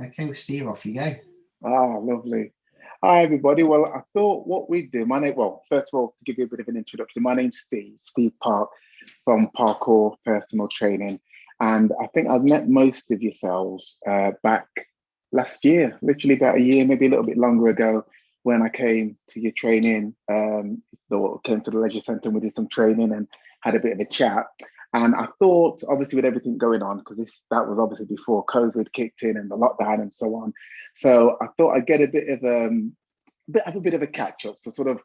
Okay, well, Steve, off you go. Ah, lovely. Hi, everybody. Well, I thought what we'd do, first of all, to give you a bit of an introduction, my name's Steve Parke from Parkecore Personal Training. And I think I've met most of yourselves back last year, literally about a year, maybe a little bit longer ago, when I came to your training, came to the leisure centre and we did some training and had a bit of a chat. And I thought, obviously, with everything going on, because that was obviously before COVID kicked in and the lockdown and so on. So I thought I'd get a bit of a catch up. So sort of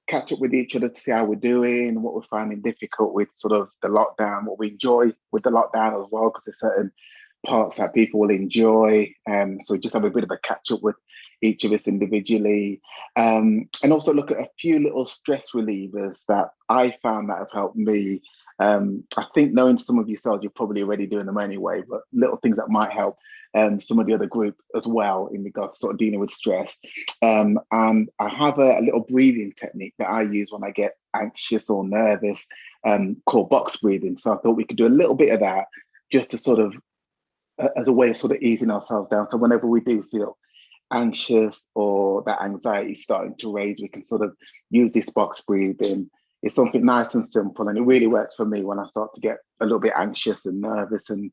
catch up with each other to see how we're doing, what we're finding difficult with sort of the lockdown, what we enjoy with the lockdown as well, because there's certain parts that people will enjoy. So just have a bit of a catch up with each of us individually, and also look at a few little stress relievers that I found that have helped me. I think knowing some of yourselves, you're probably already doing them anyway, but little things that might help some of the other group as well in regards to sort of dealing with stress. And I have a little breathing technique that I use when I get anxious or nervous, called box breathing. So I thought we could do a little bit of that just to sort of, as a way of sort of easing ourselves down. So whenever we do feel anxious or that anxiety starting to raise, we can sort of use this box breathing. It's something nice and simple, and it really works for me when I start to get a little bit anxious and nervous and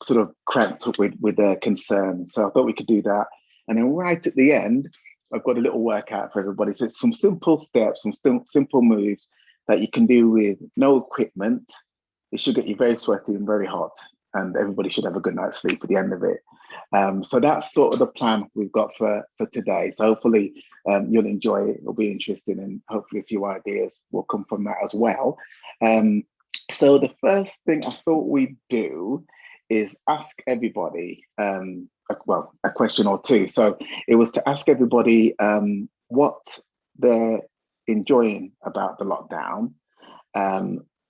sort of cramped up with concerns. So I thought we could do that. And then right at the end, I've got a little workout for everybody. So it's some simple steps, some simple moves that you can do with no equipment. It should get you very sweaty and very hot, and everybody should have a good night's sleep at the end of it. So that's sort of the plan we've got for today. So hopefully you'll enjoy it. It'll be interesting, and hopefully a few ideas will come from that as well. So the first thing I thought we'd do is ask everybody a question or two. So it was to ask everybody what they're enjoying about the lockdown,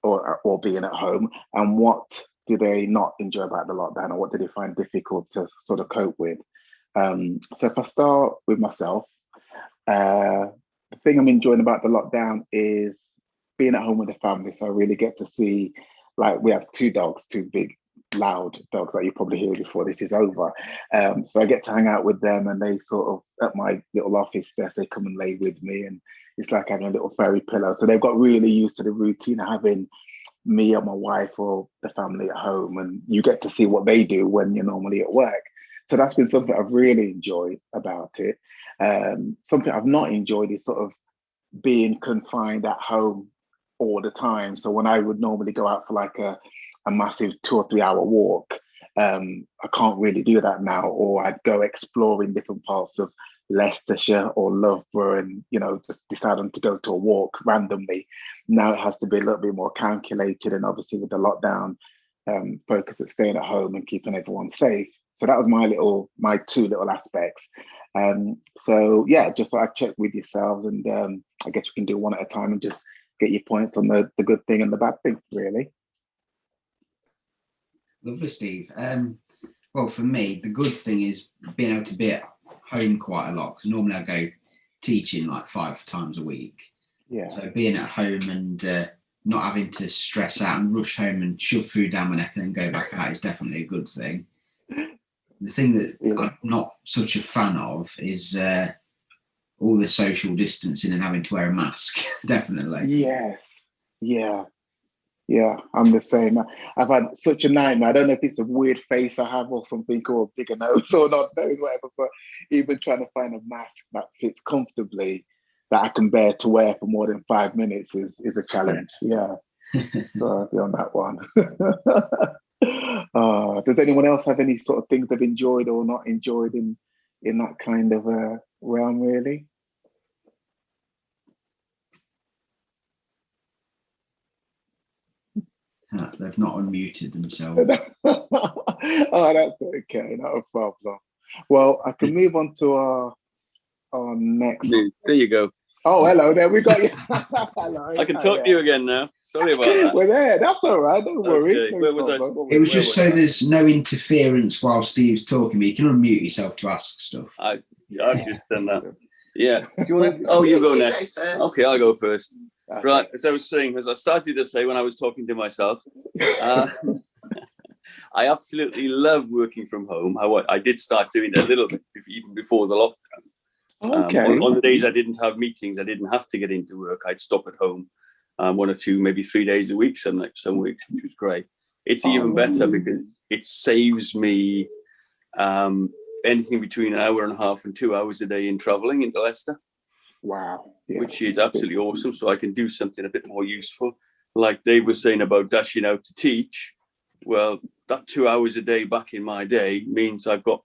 or being at home, and what do they not enjoy about the lockdown, or what do they find difficult to sort of cope with? So if I start with myself, the thing I'm enjoying about the lockdown is being at home with the family. So I really get to see, like, we have two big, loud dogs that you probably hear before this is over. So I get to hang out with them, and they sort of, at my little office desk, they come and lay with me, and it's like having a little fairy pillow. So they've got really used to the routine of having me or my wife or the family at home, and you get to see what they do when you're normally at work. So that's been something I've really enjoyed about it. Something I've not enjoyed is sort of being confined at home all the time. So when I would normally go out for like a massive 2 or 3 hour walk, I can't really do that now. Or I'd go exploring different parts of Leicestershire or Loughborough, and just deciding to go to a walk randomly. Now it has to be a little bit more calculated, and obviously with the lockdown, focus at staying at home and keeping everyone safe. So that was my two little aspects. So yeah, just like check with yourselves, and I guess we can do one at a time and just get your points on the good thing and the bad thing, really. Lovely, Steve. Well, for me, the good thing is being able to be at home quite a lot, because normally I go teaching like 5 times a week. Yeah. So being at home and not having to stress out and rush home and shove food down my neck and then go back out is definitely a good thing. The thing that I'm not such a fan of is all the social distancing and having to wear a mask. Definitely. Yes. Yeah, I'm the same. I've had such a nightmare. I don't know if it's a weird face I have or something, or a bigger nose or not nose, whatever, but even trying to find a mask that fits comfortably that I can bear to wear for more than 5 minutes is a challenge. Yeah. So I'll be on that one. Does anyone else have any sort of things they've enjoyed or not enjoyed in that kind of realm, really? They've not unmuted themselves. Oh, that's okay, not a problem. Well, I can move on to our next. There you go. Oh, hello there. We got you. Hello. I can talk to you again now. Sorry about that. We're there. That's all right. Don't worry. Okay. Where was I? It was just so there's no interference while Steve's talking, but you can unmute yourself to ask stuff. I've just done that. Yeah. Do you want to? Oh, you go next. Okay, I'll go first. Right. As I was saying, as I started to say when I was talking to myself, I absolutely love working from home. I did start doing it a little bit even before the lockdown. Okay. On the days I didn't have meetings, I didn't have to get into work. I'd stop at home 1 or 2, maybe 3 days a week, some weeks, which was great. It's even better because it saves me anything between an hour and a half and 2 hours a day in traveling into Leicester. Wow. Yeah. Which is absolutely awesome. So I can do something a bit more useful. Like Dave was saying about dashing out to teach. Well, that 2 hours a day back in my day means I've got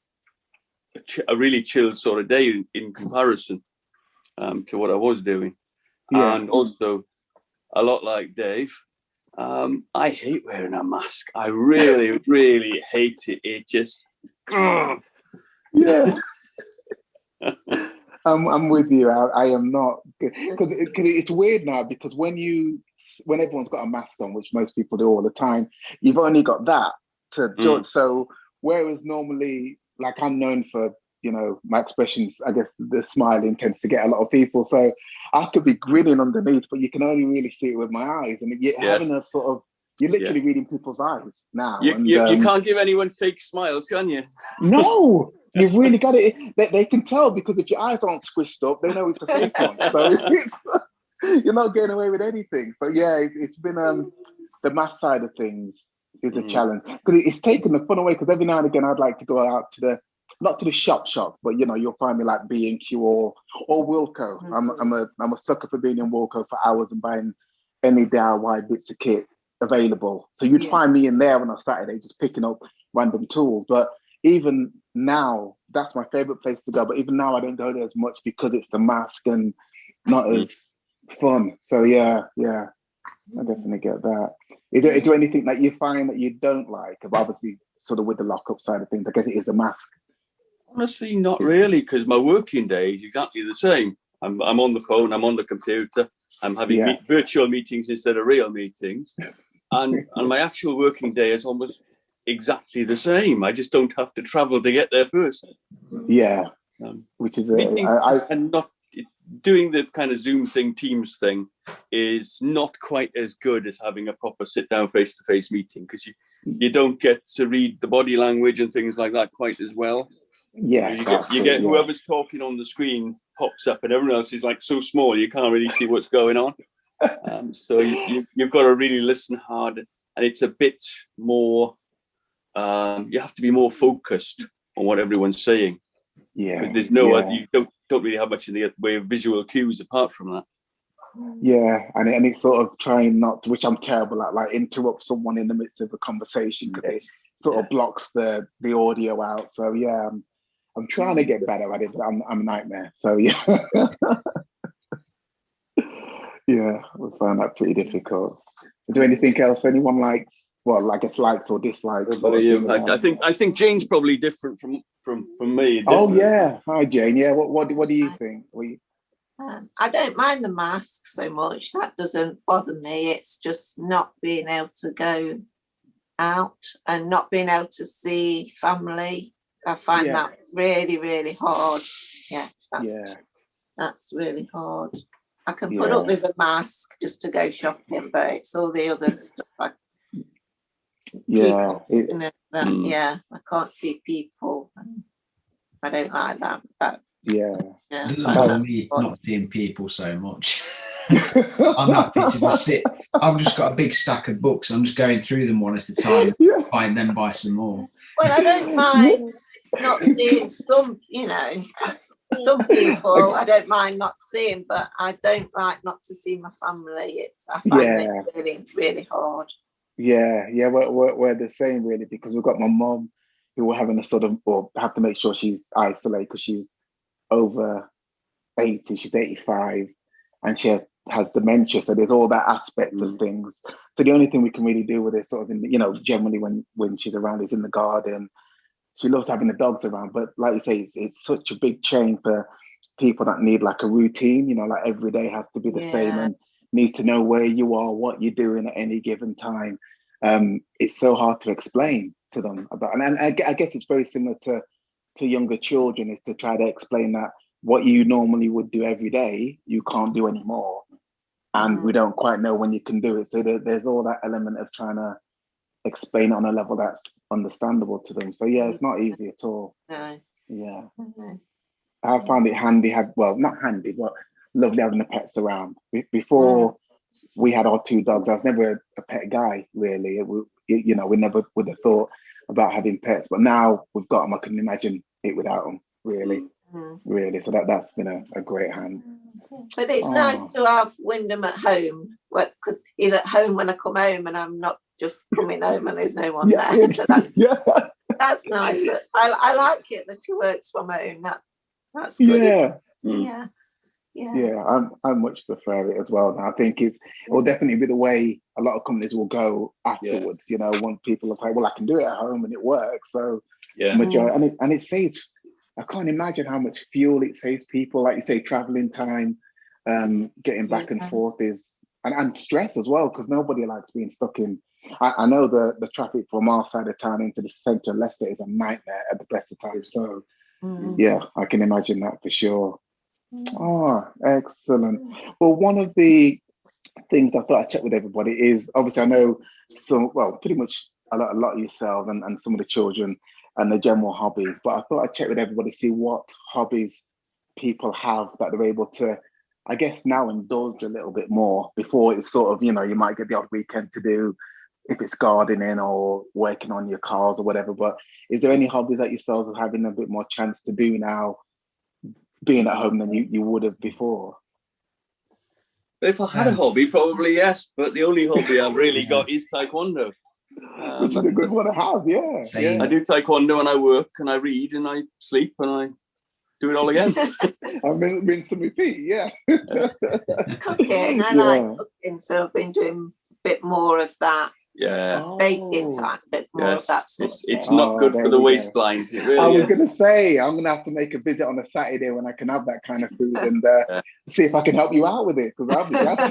a really chilled sort of day in comparison to what I was doing. Yeah. And also, a lot like Dave, I hate wearing a mask. I really, really hate it. It just... Yeah. I'm with you. I am not, because it's weird now, because when everyone's got a mask on, which most people do all the time, you've only got that to judge. So whereas normally, like, I'm known for, my expressions, I guess the smiling tends to get a lot of people. So I could be grinning underneath, but you can only really see it with my eyes. And you're having a sort of, you're literally reading people's eyes now. You can't give anyone fake smiles, can you? No, you've really got it. They can tell, because if your eyes aren't squished up, they know it's a fake one. So you're not getting away with anything. So yeah, it's been the math side of things is a challenge, because it's taken the fun away. Because every now and again, I'd like to go out to not to the shops, but you'll find me like B&Q or Wilco. I'm a sucker for being in Wilco for hours and buying any DIY bits of kit available. So you'd find me in there on a Saturday just picking up random tools. But even now, that's my favorite place to go. But even now, I don't go there as much because it's the mask and not as fun. So yeah, I definitely get that. Is there anything that you find that you don't like? Obviously, sort of with the lockup side of things, I guess it is a mask. Honestly, not really, because my working day is exactly the same. I'm on the phone, I'm on the computer, I'm having virtual meetings instead of real meetings. And my actual working day is almost exactly the same. I just don't have to travel to get there first. Yeah, which is and not doing the kind of Zoom thing, Teams thing, is not quite as good as having a proper sit-down face-to-face meeting, because you don't get to read the body language and things like that quite as well. Yeah, you get whoever's talking on the screen pops up, and everyone else is like so small you can't really see what's going on. So you've got to really listen hard, and it's a bit more. You have to be more focused on what everyone's saying. Yeah, there's no other. You don't really have much in the way of visual cues apart from that. Yeah, and it's sort of trying not to, which I'm terrible at, like interrupt someone in the midst of a conversation, because it sort of blocks the audio out. So yeah, I'm trying to get better at it, but I'm a nightmare. So yeah. Yeah, we find that pretty difficult. Is there anything else anyone likes? Well, I guess likes or dislikes. I think Jane's probably different from me. Oh yeah, hi Jane. Yeah, what do you think? I don't mind the mask so much. That doesn't bother me. It's just not being able to go out and not being able to see family. I find that really, really hard. Yeah, that's really hard. I can put up with a mask just to go shopping, but it's all the other stuff. I can't see people. I don't like that. But it doesn't bother me not seeing people so much. I'm happy to just sit. I've just got a big stack of books. I'm just going through them one at a time, find them, buy some more. Well, I don't mind not seeing some people. I don't mind not seeing, but I don't like not to see my family. I find it really, really hard. Yeah, we're the same really, because we've got my mum who we're having have to make sure she's isolated because she's over 80, she's 85, and she has dementia. So there's all that aspect of things. So the only thing we can really do with it sort of generally when she's around is in the garden. She loves having the dogs around, but like you say, it's such a big change for people that need like a routine, like every day has to be the same and need to know where you are, what you're doing at any given time. It's so hard to explain to them about, and I guess it's very similar to younger children, is to try to explain that what you normally would do every day, you can't do anymore. And we don't quite know when you can do it. So there's all that element of trying to explain on a level that's understandable to them. So yeah, it's not easy at all. No. Yeah. No. I found it handy, not handy, but lovely having the pets around. Before we had our 2 dogs, I was never a pet guy, really. We never would have thought about having pets, but now we've got them. I couldn't imagine it without them, really. Really. So that's been a great hand. But it's nice to have Wyndham at home, because he's at home when I come home, and I'm not just coming home and there's no one there. So that's nice. I like it that he works from home. That's good. Yeah, I much prefer it as well. And I think it will definitely be the way a lot of companies will go afterwards. You know, when people are like, well, I can do it at home and it works. So majority, and it saves. I can't imagine how much fuel it saves people. Like you say, traveling time, getting back and forth and stress as well, because nobody likes being stuck in. I know the traffic from our side of town into the centre of Leicester is a nightmare at the best of times. So yeah, I can imagine that for sure. Oh, excellent. Well, one of the things I thought I'd check with everybody is, obviously I know pretty much a lot of yourselves and some of the children and the general hobbies, but I thought I'd check with everybody, see what hobbies people have that they're able to, I guess, now indulge a little bit more. Before it's sort of, you might get the odd weekend to do, if it's gardening or working on your cars or whatever. But is there any hobbies that yourselves are having a bit more chance to do now, being at home, than you would have before? If I had a hobby, probably yes. But the only hobby I've really got is taekwondo. Which is a good one to have, yeah. I do taekwondo and I work and I read and I sleep and I do it all again. I rinse and repeat, yeah. Cooking, I like cooking, so I've been doing a bit more of that. Yeah. Baking time, a bit more of that sort of thing. It's not good for the waistline. It really I was going to say, I'm going to have to make a visit on a Saturday when I can have that kind of food and see if I can help you out with it, because I'll be glad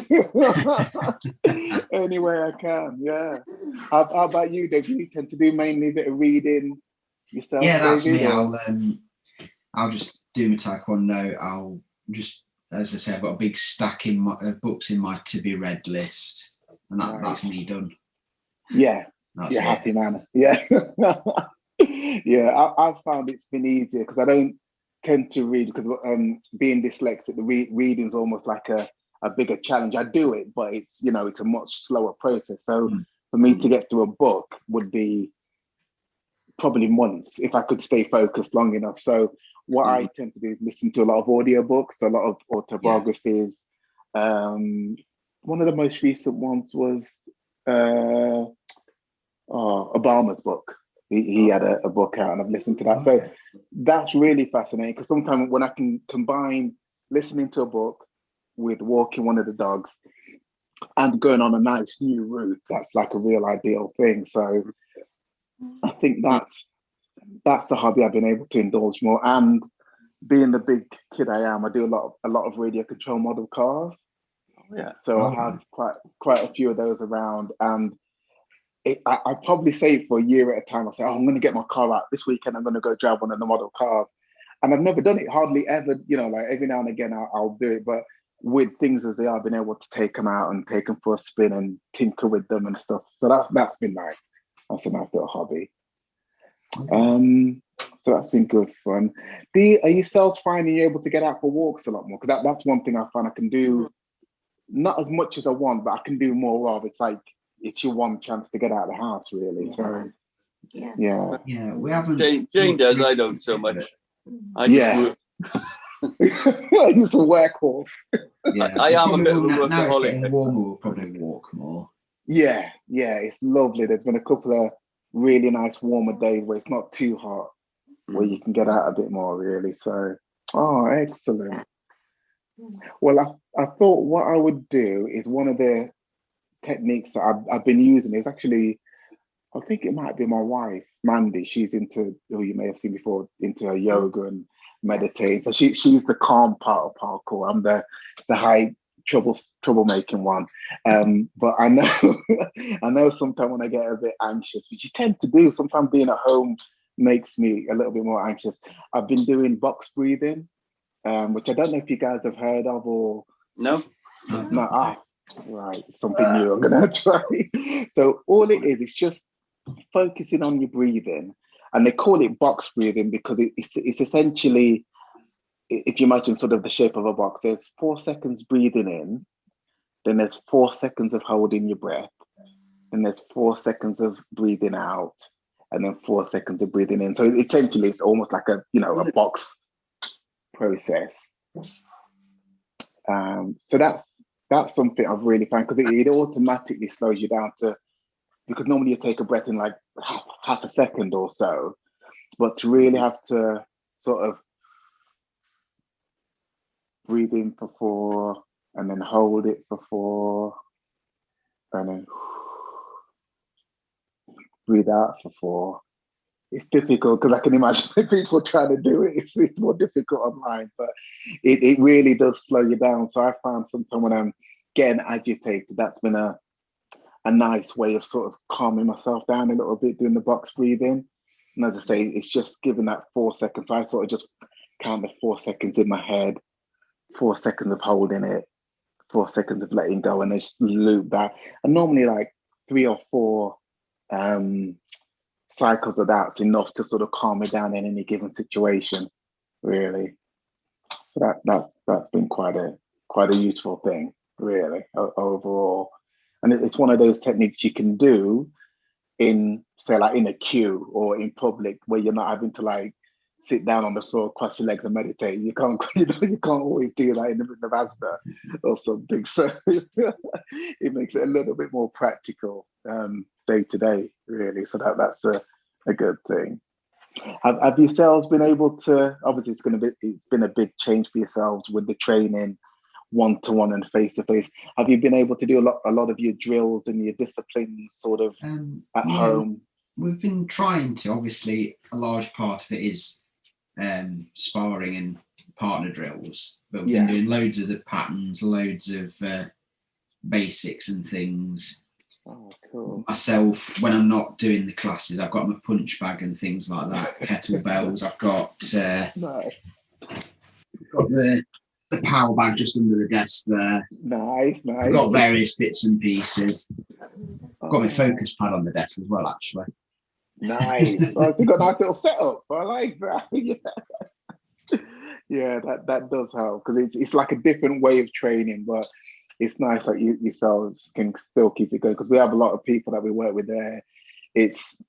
to. Any way I can, yeah. How about you, Dave? You tend to do mainly a bit of reading yourself? Yeah, that's David, me. I'll just do my taekwondo. I'll just, as I say, I've got a big stack of books in my to be read list, and that's me done. Yeah, that's you're happy, man. Yeah. Yeah, I've found it's been easier because I don't tend to read, because being dyslexic, the reading's almost like a bigger challenge. I do it, but it's it's a much slower process. So for me to get through a book would be probably months if I could stay focused long enough. So what I tend to do is listen to a lot of audiobooks, a lot of autobiographies. One of the most recent ones was Obama's book. He had a book out and I've listened to that. So that's really fascinating, because sometimes when I can combine listening to a book with walking one of the dogs and going on a nice new route, that's like a real ideal thing. So I think that's the hobby I've been able to indulge more. And being the big kid I am, I do a lot of radio control model cars. So I have quite a few of those around, and I probably say it for a year at a time. I say, I'm going to get my car out this weekend. I'm going to go drive one of the model cars. And I've never done it, hardly ever, like every now and again I'll do it. But with things as they are, I've been able to take them out and take them for a spin and tinker with them and stuff. So that's been nice. That's a nice little hobby. So that's been good fun. Are yourselves finding you're able to get out for walks a lot more? Because that's one thing I find I can do, not as much as I want, but I can do more of. It's like, it's your one chance to get out of the house, really. So yeah, we haven't. Jane does. I don't so much. I just work. It's a workhorse. Yeah, I am a bit of a workaholic. Now it's getting warmer, we'll probably walk more. Yeah, it's lovely. There's been a couple of really nice warmer days where it's not too hot, where you can get out a bit more, really. So, excellent. Well, I thought what I would do is one of the techniques that I've been using is actually, I think it might be my wife, Mandy. She's into, who you may have seen before, into her yoga and meditating. So she's the calm part of parkour. I'm the high troublemaking one. But I know sometimes when I get a bit anxious, which you tend to do, sometimes being at home makes me a little bit more anxious. I've been doing box breathing, which I don't know if you guys have heard of or no. Right, something new I'm gonna try. So all it is, it's just focusing on your breathing, and they call it box breathing because it's essentially, if you imagine sort of the shape of a box, there's 4 seconds breathing in, then there's 4 seconds of holding your breath, and there's 4 seconds of breathing out, and then 4 seconds of breathing in. So essentially, it's almost like a box process. So that's something I've really found, because it automatically slows you down because normally you take a breath in like half a second or so, but to really have to sort of breathe in for 4, and then hold it for 4, and then breathe out for 4. It's difficult because I can imagine people trying to do it. It's more difficult online, but it really does slow you down. So I found sometimes when I'm getting agitated, that's been a nice way of sort of calming myself down a little bit, doing the box breathing. And as I say, it's just giving that 4 seconds. So I sort of just count the 4 seconds in my head, 4 seconds of holding it, 4 seconds of letting go, and just loop that. And normally like 3 or 4 cycles of that's enough to sort of calm me down in any given situation, really. So that's been quite a useful thing, really, overall. And it's one of those techniques you can do in, say, like in a queue or in public, where you're not having to like sit down on the floor, cross your legs and meditate. You can't always do that in the middle of Asda or something. So it makes it a little bit more practical day to day, really. So that's a good thing. Have yourselves been able to? Obviously, it's been a big change for yourselves with the training, one-to-one and face-to-face. Have you been able to do a lot of your drills and your disciplines sort of at home? We've been trying to. Obviously, a large part of it is sparring and partner drills, but we've been doing loads of the patterns, loads of basics and things. Oh, cool. Myself, when I'm not doing the classes, I've got my punch bag and things like that, kettlebells. I've got the power bag just under the desk there. Nice. I've got various bits and pieces. I've got my focus pad on the desk as well, actually. Nice. Oh, so you've got a nice little setup. I like that. Yeah, that does help, because it's like a different way of training, but it's nice that you yourselves can still keep it going, because we have a lot of people that we work with there. It's,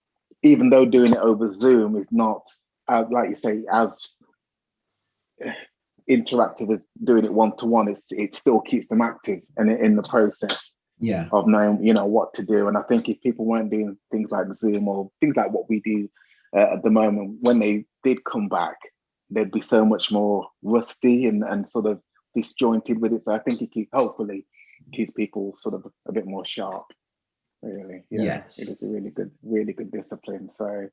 even though doing it over Zoom is not, like you say, as interactive as doing it one-to-one, it still keeps them active and in the process of knowing, what to do. And I think if people weren't doing things like Zoom or things like what we do at the moment, when they did come back, they'd be so much more rusty and sort of disjointed with it. So I think it hopefully keeps people sort of a bit more sharp, really. Yes. It is a really good discipline. So,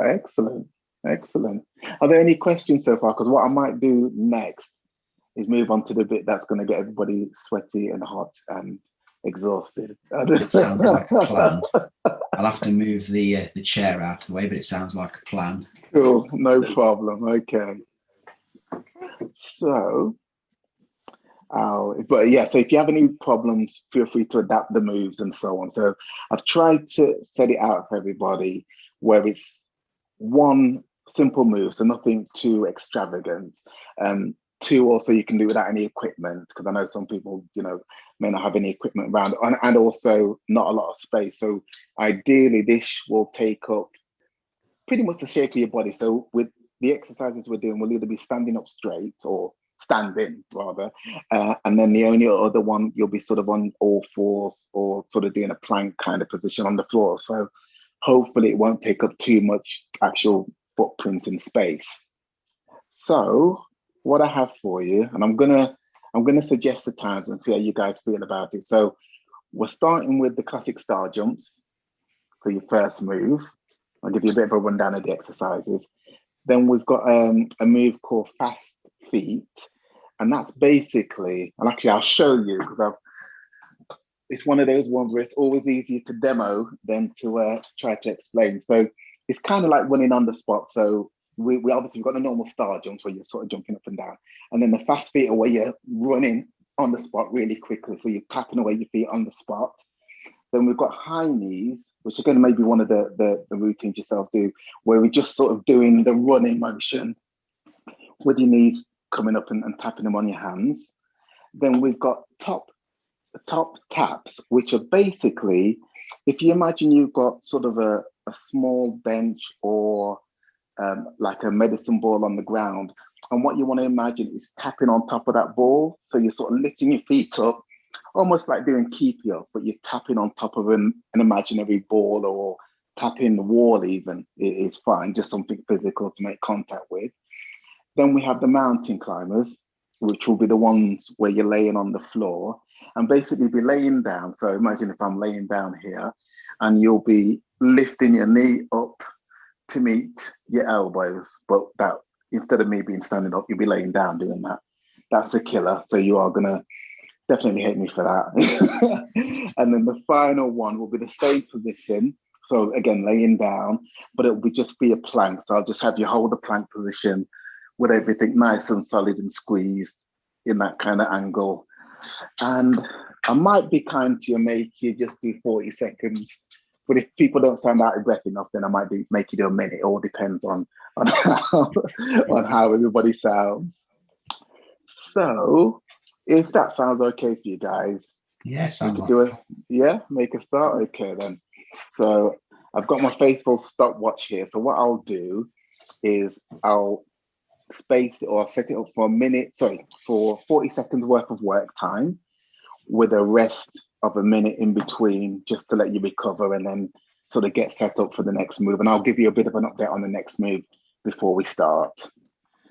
excellent. Are there any questions so far? Because what I might do next is move on to the bit that's going to get everybody sweaty and hot and exhausted. Sounds like a plan. I'll have to move the chair out of the way, but it sounds like a plan. Cool, no problem. Okay. So, so if you have any problems, feel free to adapt the moves and so on. So I've tried to set it out for everybody where it's one simple move, so nothing too extravagant. 2, also you can do without any equipment, because I know some people, may not have any equipment around, and also not a lot of space. So ideally, this will take up pretty much the shape of your body. So with the exercises we're doing, we'll either be standing up straight or standing rather, and then the only other one, you'll be sort of on all fours or sort of doing a plank kind of position on the floor. So hopefully it won't take up too much actual footprint in space. So what I have for you, and I'm gonna suggest the times and see how you guys feel about it. So we're starting with the classic star jumps for your first move. I'll give you a bit of a rundown of the exercises. Then we've got a move called fast feet, and that's basically, and actually I'll show you, because it's one of those ones where it's always easier to demo than to try to explain. So it's kind of like running on the spot. So we obviously, we've got the normal star jumps where you're sort of jumping up and down, and then the fast feet are where you're running on the spot really quickly. So you're tapping away your feet on the spot. Then we've got high knees, which again, maybe one of the routines yourself do, where we're just sort of doing the running motion with your knees coming up and tapping them on your hands. Then we've got top taps, which are basically, if you imagine you've got sort of a small bench or like a medicine ball on the ground, and what you want to imagine is tapping on top of that ball. So you're sort of lifting your feet up, almost like doing keepy-up, but you're tapping on top of an imaginary ball, or tapping the wall even is fine, just something physical to make contact with. Then we have the mountain climbers, which will be the ones where you're laying on the floor and basically be laying down. So imagine if I'm laying down here and you'll be lifting your knee up to meet your elbows, but that instead of me being standing up, you'll be laying down doing that. That's a killer. So you are gonna definitely hate me for that. And then the final one will be the same position. So again, laying down, but it will just be a plank. So I'll just have you hold the plank position with everything nice and solid and squeezed in that kind of angle. And I might be kind to you, make you just do 40 seconds. But if people don't sound out of breath enough, then I might make you do a minute. It all depends on how everybody sounds. So if that sounds okay for you guys, yes, make a start. Okay then. So I've got my faithful stopwatch here. So what I'll do is I'll space it, or I'll set it up for 40 seconds worth of work time with a rest of a minute in between, just to let you recover and then sort of get set up for the next move. And I'll give you a bit of an update on the next move before we start.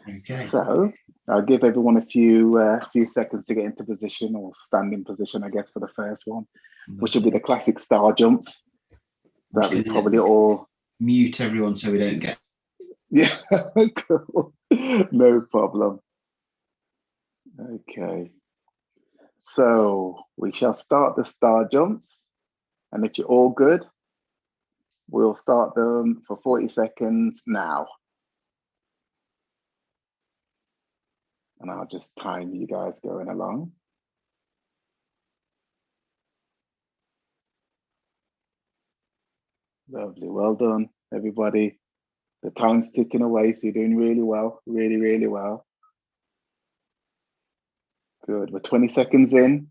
Okay. So I'll give everyone a few seconds to get into position, or standing position, I guess, for the first one, which will be the classic star jumps that we probably all mute everyone so we don't get. Yeah, cool. No problem. Okay. So we shall start the star jumps. And if you're all good, we'll start them for 40 seconds now. And I'll just time you guys going along. Lovely. Well done, everybody. The time's ticking away, so you're doing really well. Really, really well. Good. We're 20 seconds in.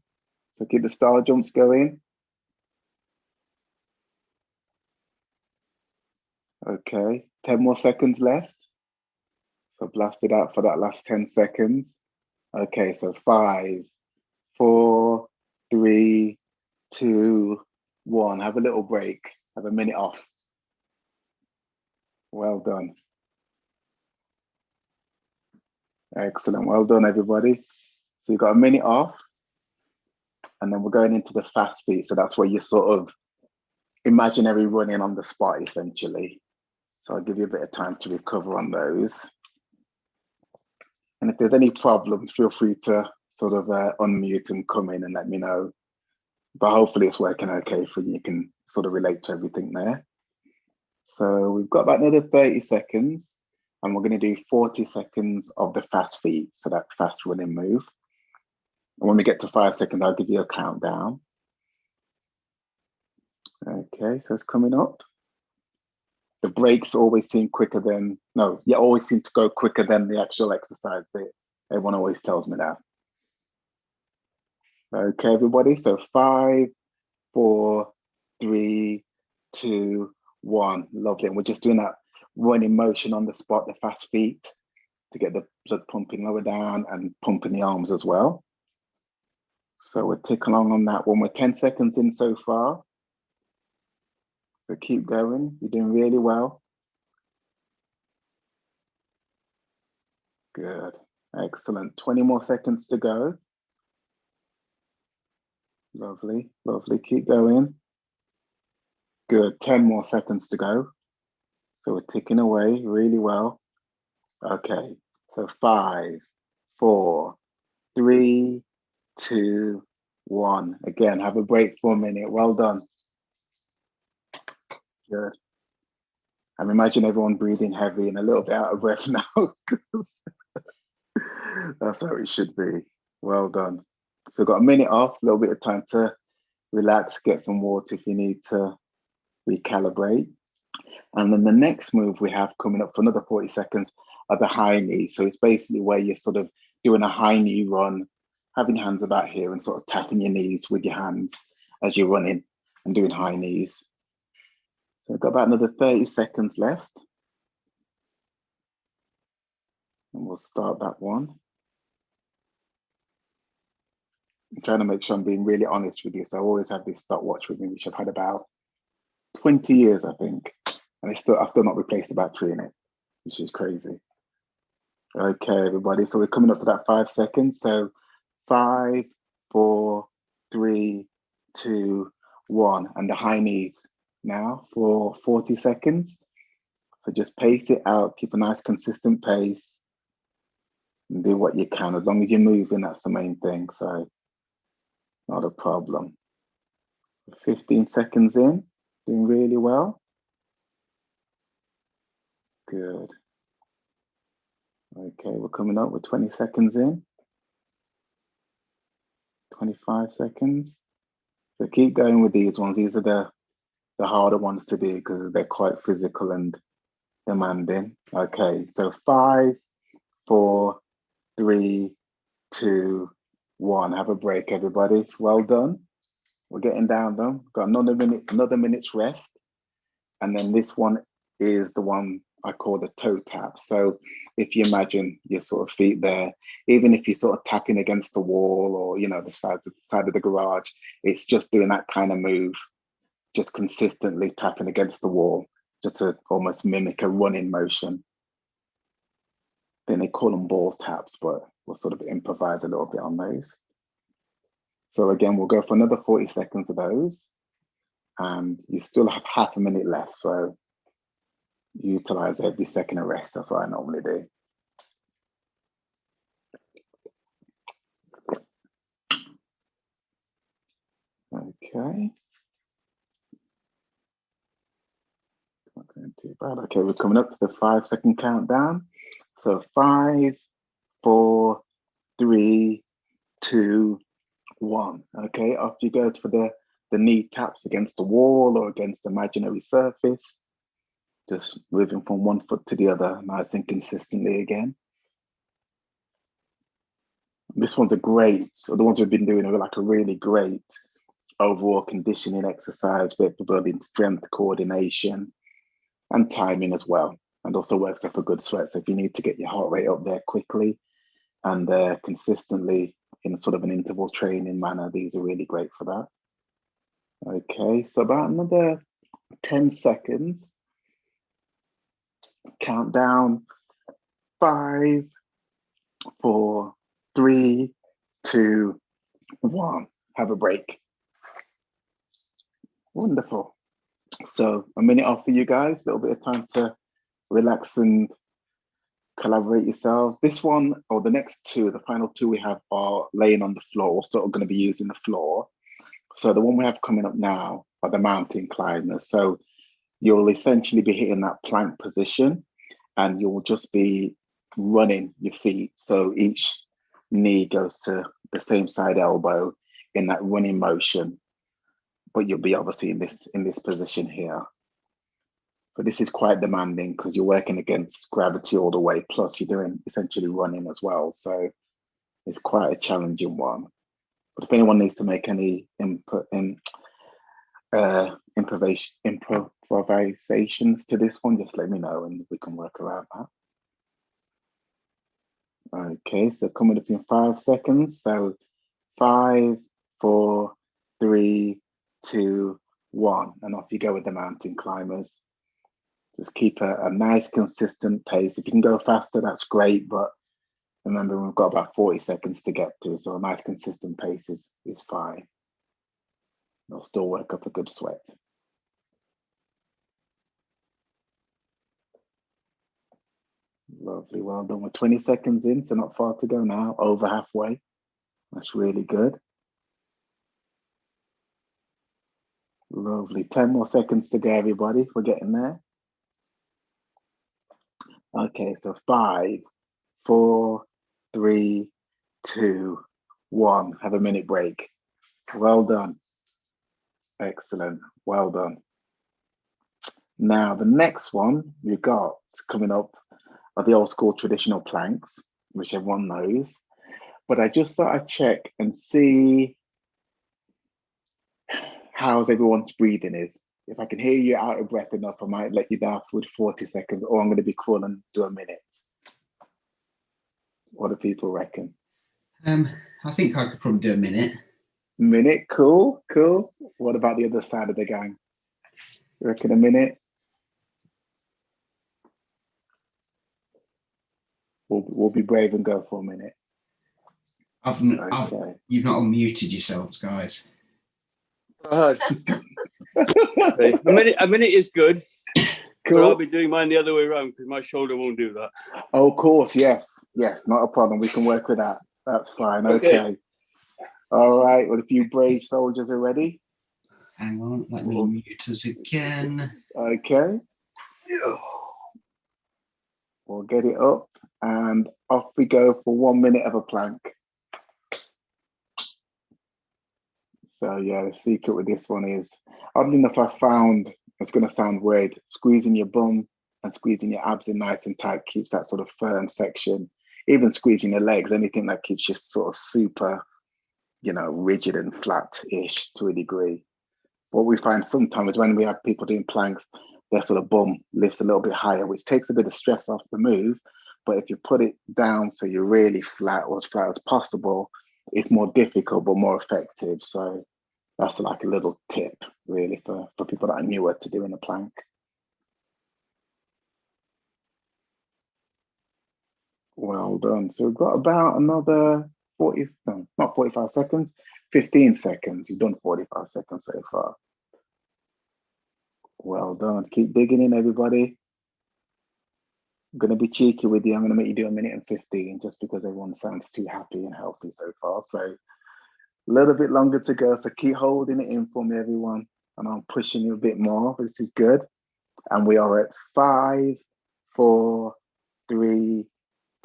So keep the star jumps going. Okay. 10 more seconds left. So blast it out for that last 10 seconds. Okay, so 5, 4, 3, 2, 1. Have a little break. Have a minute off. Well done. Excellent. Well done, everybody. So you've got a minute off. And then we're going into the fast feet. So that's where you're sort of imaginary running on the spot, essentially. So I'll give you a bit of time to recover on those. And if there's any problems, feel free to sort of unmute and come in and let me know. But hopefully it's working okay for you. You can sort of relate to everything there. So we've got about another 30 seconds, and we're going to do 40 seconds of the fast feet, so that fast running move. And when we get to 5 seconds, I'll give you a countdown. Okay, so it's coming up. The breaks always seem quicker than, always seem to go quicker than the actual exercise bit. Everyone always tells me that. Okay, everybody, so 5, 4, 3, 2, 1. Lovely. And we're just doing that running motion on the spot, the fast feet, to get the blood pumping lower down and pumping the arms as well. So we'll tick along on that one. We're 10 seconds in so far. So keep going. You're doing really well. Good. Excellent. 20 more seconds to go. Lovely. Lovely. Keep going. Good. 10 more seconds to go. So we're ticking away really well. Okay. So 5, 4, 3, 2, 1. Again, have a break for a minute. Well done. Good. And imagine everyone breathing heavy and a little bit out of breath now. That's how it should be. Well done. So got a minute off, a little bit of time to relax, get some water if you need to recalibrate. And then the next move we have coming up for another 40 seconds are the high knees. So it's basically where you're sort of doing a high knee run, having your hands about here and sort of tapping your knees with your hands as you're running and doing high knees. So we've got about another 30 seconds left. And we'll start that one. I'm trying to make sure I'm being really honest with you. So I always have this stopwatch with me, which I've had about 20 years, I think. And I've still not replaced the battery in it, which is crazy. Okay, everybody. So we're coming up to that 5 seconds. So 5, 4, 3, 2, 1. And the high knees now for 40 seconds. So just pace it out, keep a nice consistent pace, and do what you can. As long as you're moving, that's the main thing. So not a problem. 15 seconds in, doing really well. Good. Okay, we're coming up with 20 seconds in. 25 seconds. So keep going with these ones. These are the harder ones to do because they're quite physical and demanding. Okay, so 5, 4, 3, 2, 1. Have a break, everybody. Well done. We're getting down them. Got another minute's rest. And then this one is the one I call the toe tap. So if you imagine your sort of feet there, even if you're sort of tapping against the wall or, you know, the side of the garage, it's just doing that kind of move, just consistently tapping against the wall, just to almost mimic a running motion. Then they call them ball taps, but we'll sort of improvise a little bit on those. So again, we'll go for another 40 seconds of those. And you still have half a minute left. So utilize every second of rest. That's what I normally do. Okay. Not going too bad. Okay, we're coming up to the 5 second countdown. So 5, 4, 3, 2, 1. Okay, after you go for the knee taps against the wall or against the imaginary surface, just moving from one foot to the other, nice and consistently again. This one's a great, so the ones we've been doing are like a really great overall conditioning exercise, bit for building strength, coordination, and timing as well. And also works up a good sweat. So if you need to get your heart rate up there quickly and consistently in sort of an interval training manner, these are really great for that. Okay, so about another 10 seconds. Countdown. 5, 4, 3, 2, 1. Have a break. Wonderful. So a minute off for you guys, a little bit of time to relax and collaborate yourselves. This one, or the next two, the final two we have are laying on the floor. We're sort of going to be using the floor. So the one we have coming up now are the mountain climbers. So you'll essentially be hitting that plank position and you'll just be running your feet. So each knee goes to the same side elbow in that running motion, but you'll be obviously in this position here. So this is quite demanding because you're working against gravity all the way, plus you're doing essentially running as well. So it's quite a challenging one. But if anyone needs to make any improvisations to this one, just let me know and we can work around that. Okay, so coming up in 5 seconds. So 5, 4, 3, 2, 1. And off you go with the mountain climbers. Just keep a nice consistent pace. If you can go faster, that's great. But remember, we've got about 40 seconds to get to. So a nice consistent pace is fine. It'll still work up a good sweat. Lovely, well done. We're 20 seconds in, so not far to go now, over halfway. That's really good. Lovely, 10 more seconds to go, everybody. We're getting there. Okay, so 5, 4, 3, 2, 1. Have a minute break. Well done. Excellent. Well done. Now, the next one we've got coming up are the old school traditional planks, which everyone knows. But I just thought I'd check and see how's everyone's breathing is. If I can hear you out of breath enough, I might let you down for 40 seconds, or I'm going to be cool and do a minute. What do people reckon? I think I could probably do a minute. Minute, cool. What about the other side of the gang? You reckon a minute? We'll be brave and go for a minute. You've not unmuted yourselves, guys. A minute is good. Cool. But I'll be doing mine the other way around because my shoulder won't do that. Oh, of course, yes, not a problem. We can work with that. That's fine. Okay. All right. Well, if you brave soldiers are ready. Hang on, let me mute us again. Okay. We'll get it up and off we go for 1 minute of a plank. So yeah, the secret with this one is, oddly enough, I found, it's going to sound weird, squeezing your bum and squeezing your abs in nice and tight keeps that sort of firm section. Even squeezing your legs, anything that keeps you sort of super, rigid and flat-ish to a degree. What we find sometimes when we have people doing planks, their sort of bum lifts a little bit higher, which takes a bit of stress off the move. But if you put it down so you're really flat or as flat as possible, it's more difficult but more effective. So that's like a little tip really for people that are newer to doing a plank. Well done. So we've got about another 45 seconds, 15 seconds. You've done 45 seconds so far. Well done. Keep digging in, everybody. I'm going to be cheeky with you. I'm going to make you do a minute and 15 just because everyone sounds too happy and healthy so far. So a little bit longer to go. So keep holding it in for me, everyone. And I'm pushing you a bit more. This is good. And we are at 5, 4, 3,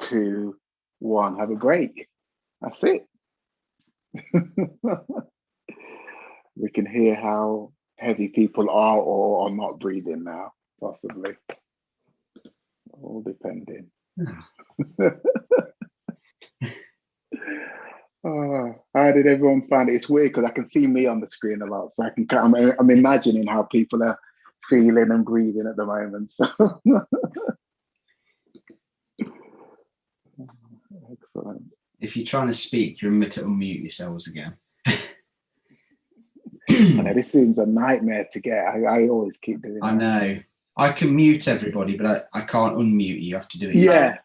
2, 1. Have a break. That's it. We can hear how heavy people are or are not breathing now, possibly. All depending. How did everyone find it? It's weird because I can see me on the screen a lot, so I'm imagining how people are feeling and breathing at the moment. So. Excellent. If you're trying to speak, you remember to unmute yourselves again. I know, this seems a nightmare to get. I always keep doing that. I know. I can mute everybody, but I can't unmute you. You have to do it. Yeah.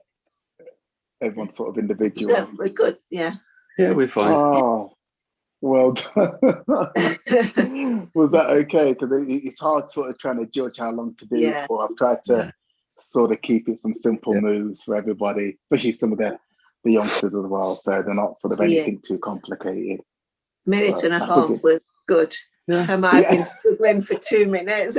Everyone's sort of individual. Yeah, we're good. Yeah. Yeah, we're fine. Oh, well done. Was that okay? Because it's hard sort of trying to judge how long to do it for. I've tried to sort of keep it some simple moves for everybody, especially some of the youngsters as well. So they're not sort of anything too complicated. Minute and a half was good. Yeah. I might have been struggling for 2 minutes.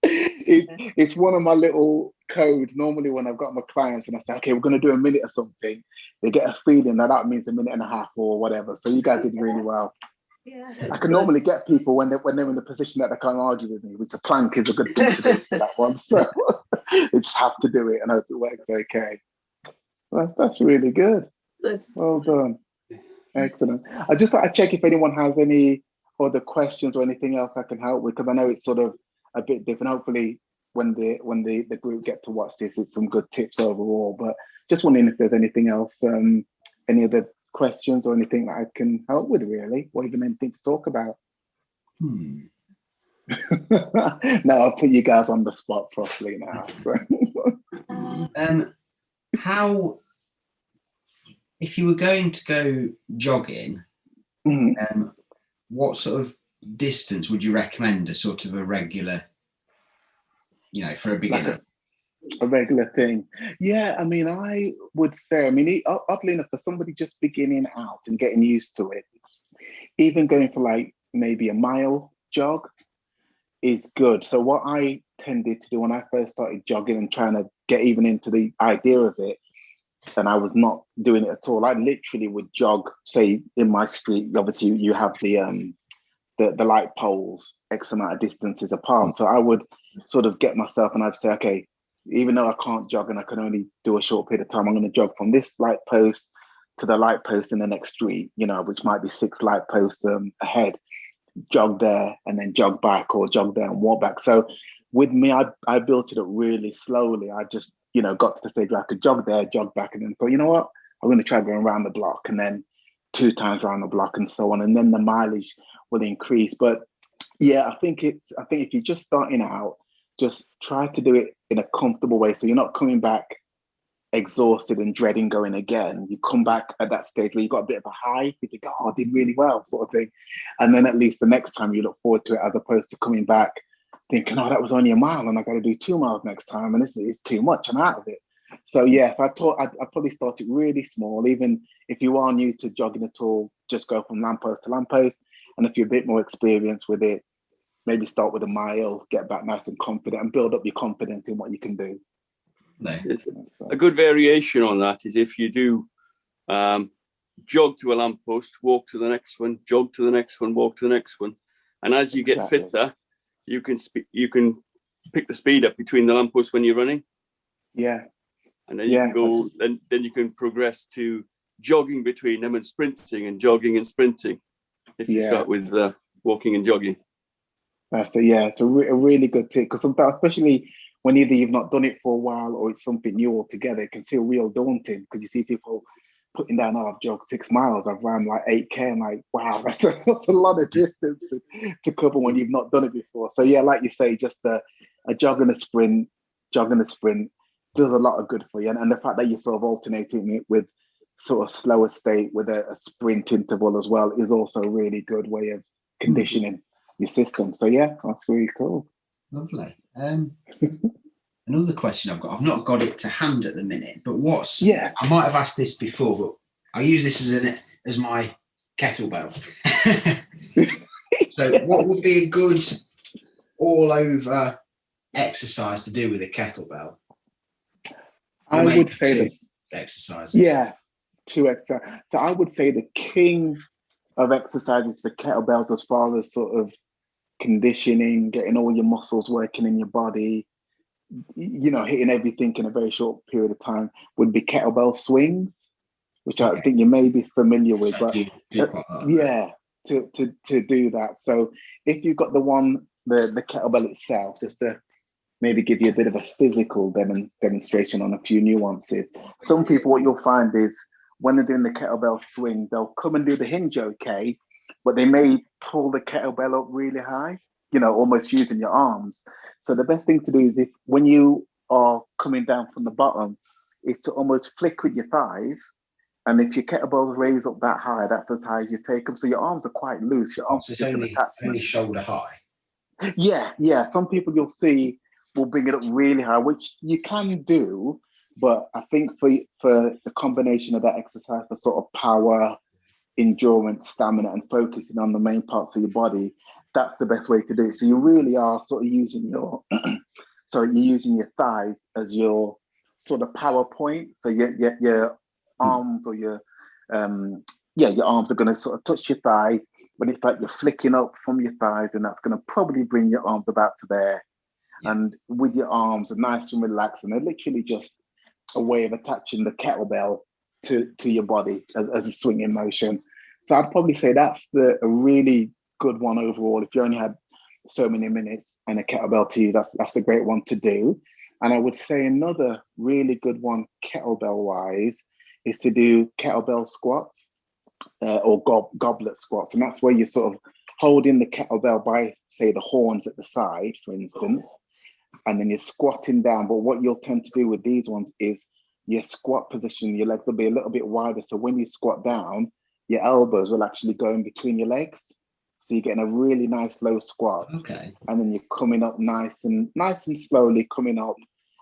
It's one of my little codes. Normally when I've got my clients and I say, okay, we're going to do a minute or something, they get a feeling that means a minute and a half or whatever. So you guys did really well. Yeah, I can normally get people when they're in the position that they can't argue with me, which a plank is a good thing to do for that one. So you just have to do it and hope it works okay. That's really good. Good. Well done. Excellent. I just thought I'd check if anyone has any other questions or anything else I can help with, because I know it's sort of a bit different. Hopefully when the group get to watch this, it's some good tips overall, but just wondering if there's anything else, any other questions or anything that I can help with really, or even anything to talk about. Now I'll put you guys on the spot properly now. How, if you were going to go jogging, what sort of distance would you recommend, a sort of a regular, for a beginner? Like a regular thing. Yeah, I mean, I would say, oddly enough, for somebody just beginning out and getting used to it, even going for like maybe a mile jog is good. So what I tended to do when I first started jogging and trying to get even into the idea of it, and I was not doing it at all, I literally would jog, say in my street, obviously you have the the light poles X amount of distances apart. So I would sort of get myself and I'd say, okay, even though I can't jog and I can only do a short period of time, I'm going to jog from this light post to the light post in the next street, you know, which might be 6 light posts ahead, jog there and then jog back, or jog there and walk back. So with me, I built it up really slowly. I just, you know, got to the stage where I could jog there, jog back, and then thought, you know what, I'm going to try going around the block, and then 2 times around the block and so on. And then the mileage will increase. But yeah, I think if you're just starting out, just try to do it in a comfortable way. So you're not coming back exhausted and dreading going again. You come back at that stage where you got a bit of a high, you think, oh, I did really well, sort of thing. And then at least the next time you look forward to it, as opposed to coming back thinking, oh, that was only a mile and I got to do 2 miles next time. And it's too much, I'm out of it. So yes, I'd probably start it really small. Even if you are new to jogging at all, just go from lamppost to lamppost. And if you're a bit more experienced with it, maybe start with a mile, get back nice and confident, and build up your confidence in what you can do. A good variation on that is if you do jog to a lamppost, walk to the next one, jog to the next one, walk to the next one. And as you get fitter, you can pick the speed up between the lampposts when you're running. Yeah. And then you can go, then you can progress to jogging between them and sprinting, and jogging and sprinting if you start with walking and jogging. It's a really good tip, because sometimes, especially when either you've not done it for a while or it's something new altogether, it can feel real daunting, because you see people putting down, oh, I've jogged 6 miles, I've run like 8K, and like, wow, that's a lot of distance to cover when you've not done it before. So yeah, like you say, just a jog and a sprint, does a lot of good for you. And the fact that you're sort of alternating it with sort of slower state with a sprint interval as well is also a really good way of conditioning your system. So yeah, that's really cool. Lovely. Another question I've not got it to hand at the minute, but I might have asked this before, but I use this as my kettlebell. So what would be a good all over exercise to do with a kettlebell? I would say 2 exercises. Yeah, 2 exercises. So I would say the king of exercises for kettlebells, as far as sort of conditioning, getting all your muscles working in your body, you know, hitting everything in a very short period of time, would be kettlebell swings, which I think you may be familiar with. So to do that. So if you've got the kettlebell itself, just to maybe give you a bit of a physical demonstration on a few nuances. Some people, what you'll find is when they're doing the kettlebell swing, they'll come and do the hinge okay, but they may pull the kettlebell up really high, you know, almost using your arms. So the best thing to do is, when you are coming down from the bottom, is to almost flick with your thighs. And if your kettlebells raise up that high, that's as high as you take them. So your arms are quite loose. Your arms are just an attachment. Only shoulder high. Yeah. Some people you'll see will bring it up really high, which you can do. But I think for the combination of that exercise for sort of power, endurance, stamina, and focusing on the main parts of your body, that's the best way to do it. So you really are sort of using your your thighs as your sort of power point. So your arms or your arms are going to sort of touch your thighs, but it's like you're flicking up from your thighs, and that's going to probably bring your arms about to there. Yeah. And with your arms, nice and relaxed, and they're literally just a way of attaching the kettlebell to your body as a swinging motion. So I'd probably say that's a really good one overall. If you only had so many minutes and a kettlebell to use, that's a great one to do. And I would say another really good one kettlebell wise is to do kettlebell squats or goblet squats. And that's where you're sort of holding the kettlebell by, say, the horns at the side, for instance, and then you're squatting down. But what you'll tend to do with these ones is your squat position, your legs will be a little bit wider. So when you squat down, your elbows will actually go in between your legs. So you're getting a really nice low squat. Okay. And then you're coming up nice and slowly coming up,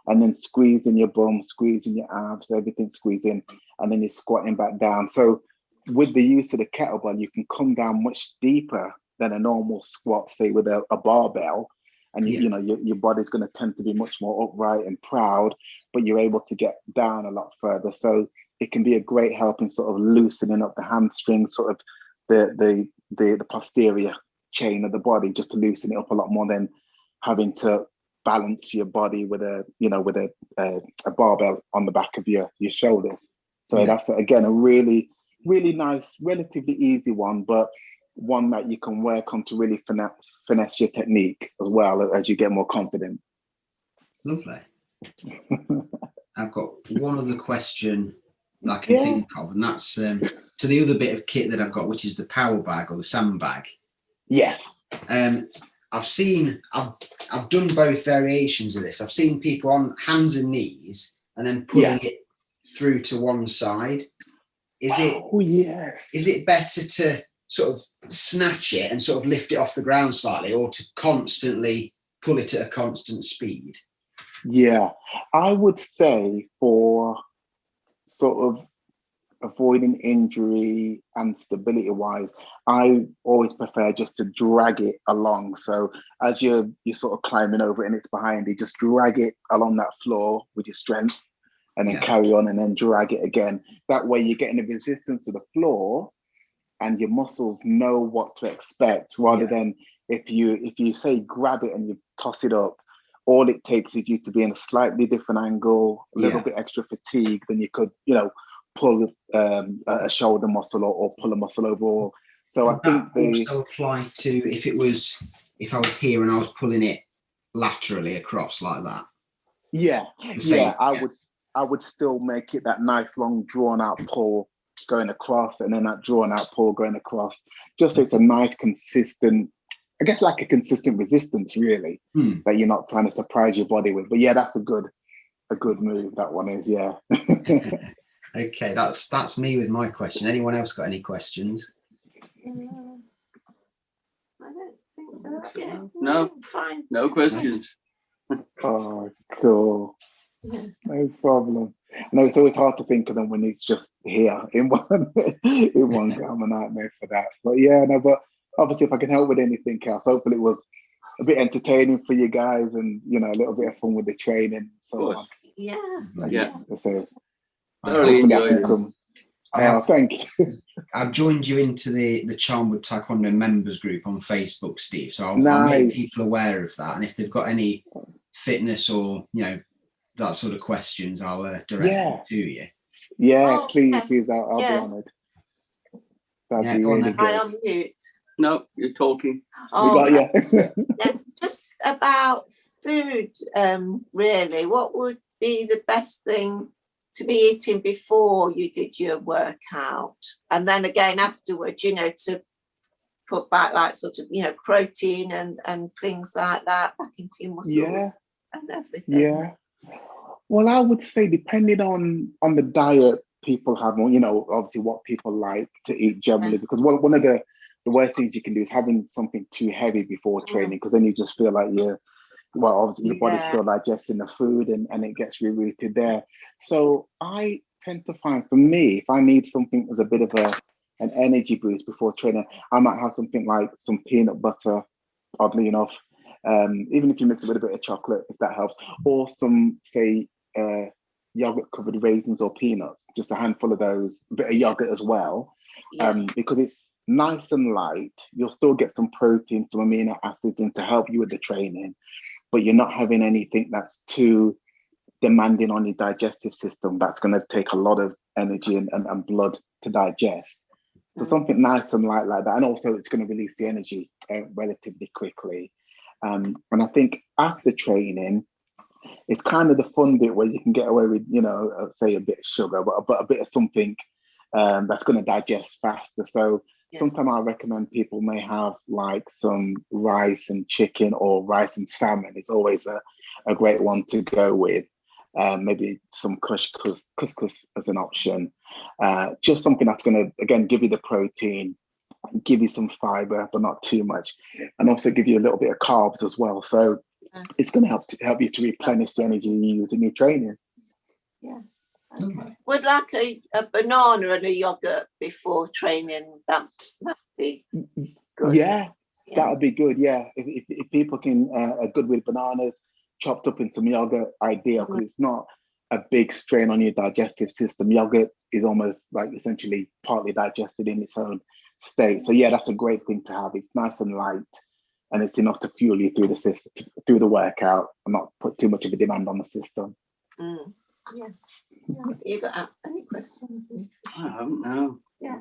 and then squeezing your bum, squeezing your abs, everything squeezing, and then you're squatting back down. So with the use of the kettlebell, you can come down much deeper than a normal squat, say with a barbell. And you know your body's going to tend to be much more upright and proud, but you're able to get down a lot further. So it can be a great help in sort of loosening up the hamstrings, sort of the posterior chain of the body, just to loosen it up a lot more than having to balance your body with a barbell on the back of your shoulders. So that's, again, a really, really nice, relatively easy one, but one that you can work on to really finesse your technique as well as you get more confident. Lovely. I've got one other question that I can think of, and that's to the other bit of kit that I've got, which is the power bag or the sandbag. Yes. I've done both variations of this. I've seen people on hands and knees and then pulling it through to one side. Is it better to sort of snatch it and sort of lift it off the ground slightly, or to constantly pull it at a constant speed? Yeah, I would say for sort of avoiding injury and stability wise, I always prefer just to drag it along. So as you're sort of climbing over it and it's behind you, just drag it along that floor with your strength and then carry on and then drag it again. That way you're getting the resistance to the floor and your muscles know what to expect, rather than if you say grab it and you toss it up, all it takes is you to be in a slightly different angle, a little bit extra fatigue than you could, pull a shoulder muscle or pull a muscle overall. So I think they also apply to if I was here and I was pulling it laterally across like that. I would still make it that nice long drawn out pull going across, and then that drawn out pull going across, just so it's a nice consistent, I guess, like a consistent resistance, really, that you're not trying to surprise your body with. But that's a good move. That one is, Okay, that's me with my question. Anyone else got any questions? I don't think so. Yeah. No, fine. No questions. Oh, cool. No problem. No, it's always hard to think of them when it's just here in one go. I'm a nightmare for that. But obviously, if I can help with anything else, hopefully it was a bit entertaining for you guys, and a little bit of fun with the training and so on. So thoroughly enjoyed it. Thank you. I've joined you into the Charnwood Taekwondo members group on Facebook, Steve. So I'll make people aware of that, and if they've got any fitness or that sort of questions, I'll direct them to you. Please, I'll be honoured. That'd be really good. I on mute. No, you're talking. We got you. Just about food, really. What would be the best thing to be eating before you did your workout, and then again afterwards, to put back like sort of protein and things like that back into your muscles and everything? Well, I would say depending on the diet people have, obviously what people like to eat generally, because one of the worst things you can do is having something too heavy before training, because then you just feel like obviously your body's still digesting the food and it gets rerouted there. So I tend to find, for me, if I need something as a bit of an energy boost before training, I might have something like some peanut butter, oddly enough, even if you mix it with a bit of chocolate, if that helps, or some, say, yogurt covered raisins or peanuts, just a handful of those, a bit of yogurt as well, because it's nice and light. You'll still get some protein, some amino acids in to help you with the training, but you're not having anything that's too demanding on your digestive system that's going to take a lot of energy and blood to digest. So something nice and light like that, and also it's going to release the energy relatively quickly. And I think after training, it's kind of the fun bit where you can get away with, say a bit of sugar, but a bit of something that's going to digest faster. So sometimes I recommend people may have like some rice and chicken or rice and salmon. It's always a great one to go with. Maybe some couscous as an option. Just something that's going to, again, give you the protein, give you some fiber, but not too much, and also give you a little bit of carbs as well. So it's going to help you to replenish the energy you use in your training. Okay. Would like a banana and a yogurt before training, that be good? That would be good. If people can are good with bananas chopped up in some yogurt, ideal, because it's not a big strain on your digestive system. Yogurt is almost like essentially partly digested in its own. state. So yeah, that's a great thing to have. It's nice and light, and it's enough to fuel you through the system, through the workout, and not put too much of a demand on the system. Yes. Yeah. You got any questions? I haven't, no. Yeah,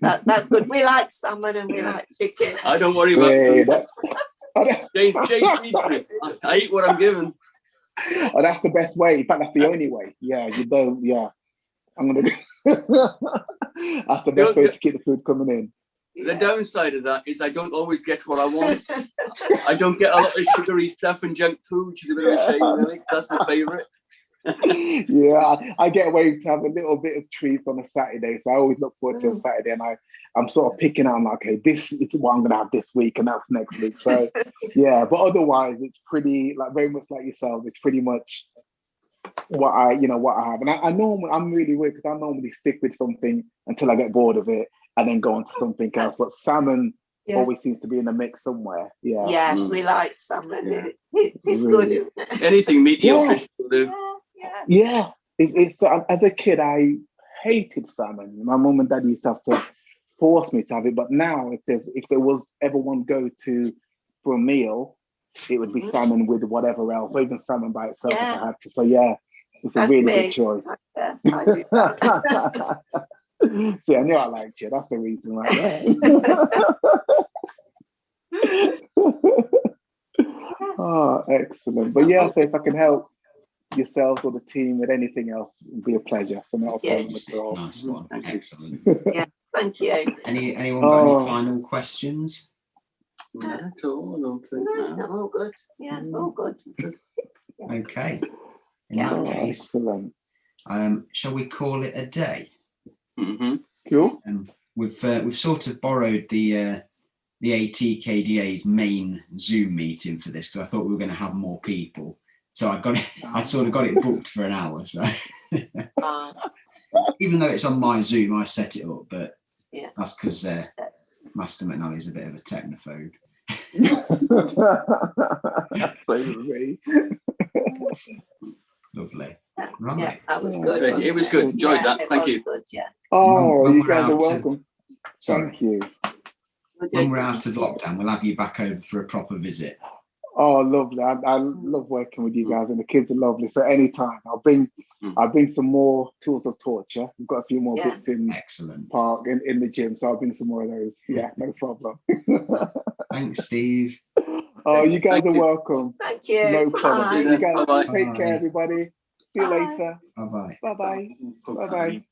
that's good. We like salmon and we like chicken. I don't worry about food. James feeds me. I eat what I'm given. Oh, that's the best way. In fact, that's the only way. Yeah, you don't. Yeah, I'm gonna. That's the best way to keep the food coming in. The downside of that is I don't always get what I want. I don't get a lot of sugary stuff and junk food, which is a bit of a shame, really. That's my favourite. Yeah, I get away to have a little bit of treats on a Saturday, so I always look forward to a Saturday, and I'm sort of picking out, I'm like, okay, this is what I'm gonna have this week, and that's next week. So yeah, but otherwise it's pretty, like, very much like yourself, it's pretty much what I have. And I'm really weird because I normally stick with something until I get bored of it and then go on to something else. But salmon always seems to be in the mix somewhere. Yeah. Yes, we like salmon. It's good, isn't it? Anything meaty or fish will do. Yeah. It's as a kid I hated salmon. My mum and dad used to have to force me to have it. But now if there was ever one go to for a meal, it would be salmon with whatever else, or even salmon by itself if I had to. So yeah, it's a really good choice. I do that. See, I knew I liked you. That's the reason right there. Oh, excellent. But yeah, so if I can help yourselves or the team with anything else, it'd be a pleasure. So not a problem at all. Nice one. Excellent. Yeah, thank you. Anyone got any final questions? Not at all, I don't think. No, all good. Yeah, all good. Okay. In that case, excellent. Shall we call it a day? Mm-hmm. Cool. We've sort of borrowed the ATKDA's main Zoom meeting for this because I thought we were going to have more people. So I'd sort of got it booked for an hour. So even though it's on my Zoom, I set it up, but that's because Master McNally is a bit of a technophobe. Lovely. Right. Yeah, that was good. It was good. Enjoyed that. Thank you. Good, yeah. Oh, When you guys are welcome. Thank you. When we're out of lockdown, we'll have you back over for a proper visit. Oh, lovely. I love working with you guys, and the kids are lovely. So anytime, I'll bring some more tools of torture. We've got a few more bits in Park in the gym, so I'll bring some more of those. Yeah, no problem. Thanks, Steve. Oh, you guys are welcome. Thank you. No problem. Bye. You guys Bye-bye. take care, everybody. See you later. Bye-bye. Bye-bye. Bye-bye.